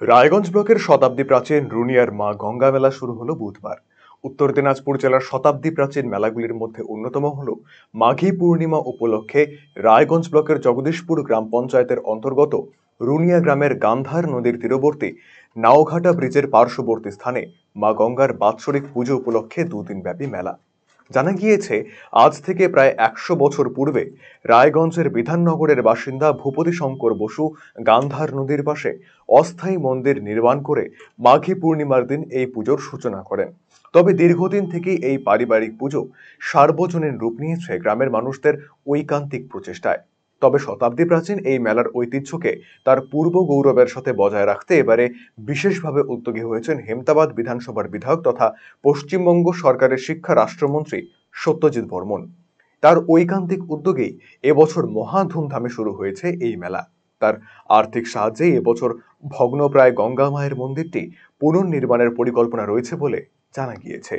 রায়গঞ্জ ব্লকের শতাব্দী প্রাচীন রুনিয়ার মা গঙ্গা মেলা শুরু হলো বুধবার। উত্তর দিনাজপুর জেলার শতাব্দী প্রাচীন মেলাগুলির মধ্যে অন্যতম হলো মাঘী পূর্ণিমা উপলক্ষে রায়গঞ্জ ব্লকের জগদীশপুর গ্রাম পঞ্চায়েতের অন্তর্গত রুনিয়া গ্রামের গান্ধার নদীর তীরবর্তী নাওঘাটা ব্রিজের পার্শ্ববর্তী স্থানে মা গঙ্গার বাৎসরিক পুজো উপলক্ষে দুদিন ব্যাপী মেলা। জানা গিয়েছে, আজ থেকে প্রায় ১০০ বছর পূর্বে রায়গঞ্জের বিধাননগরের বাসিন্দা ভূপতি শঙ্কর বসু গান্ধার নদীর পাশে অস্থায়ী মন্দির নির্মাণ করে মাঘী পূর্ণিমার দিন এই পুজোর সূচনা করেন। তবে দীর্ঘদিন থেকেই এই পারিবারিক পুজো সার্বজনীন রূপ নিয়েছে গ্রামের মানুষদের ঐকান্তিক প্রচেষ্টায়। তবে শতাব্দী প্রাচীন এই মেলার ঐতিহ্যকে তার পূর্ব গৌরবের সাথে বজায় রাখতে এবারে বিশেষভাবে উদ্যোগী হয়েছেন হেমতাবাদ বিধানসভার বিধায়ক তথা পশ্চিমবঙ্গ সরকারের শিক্ষা রাষ্ট্রমন্ত্রী সত্যজিৎ বর্মন। তার ঐকান্তিক উদ্যোগেই এবছর মহা ধুমধামে শুরু হয়েছে এই মেলা। তার আর্থিক সাহায্যে এবছর ভগ্নপ্রায় গঙ্গা মায়ের মন্দিরটি পুনর্নির্মাণের পরিকল্পনা রয়েছে বলে জানা গিয়েছে।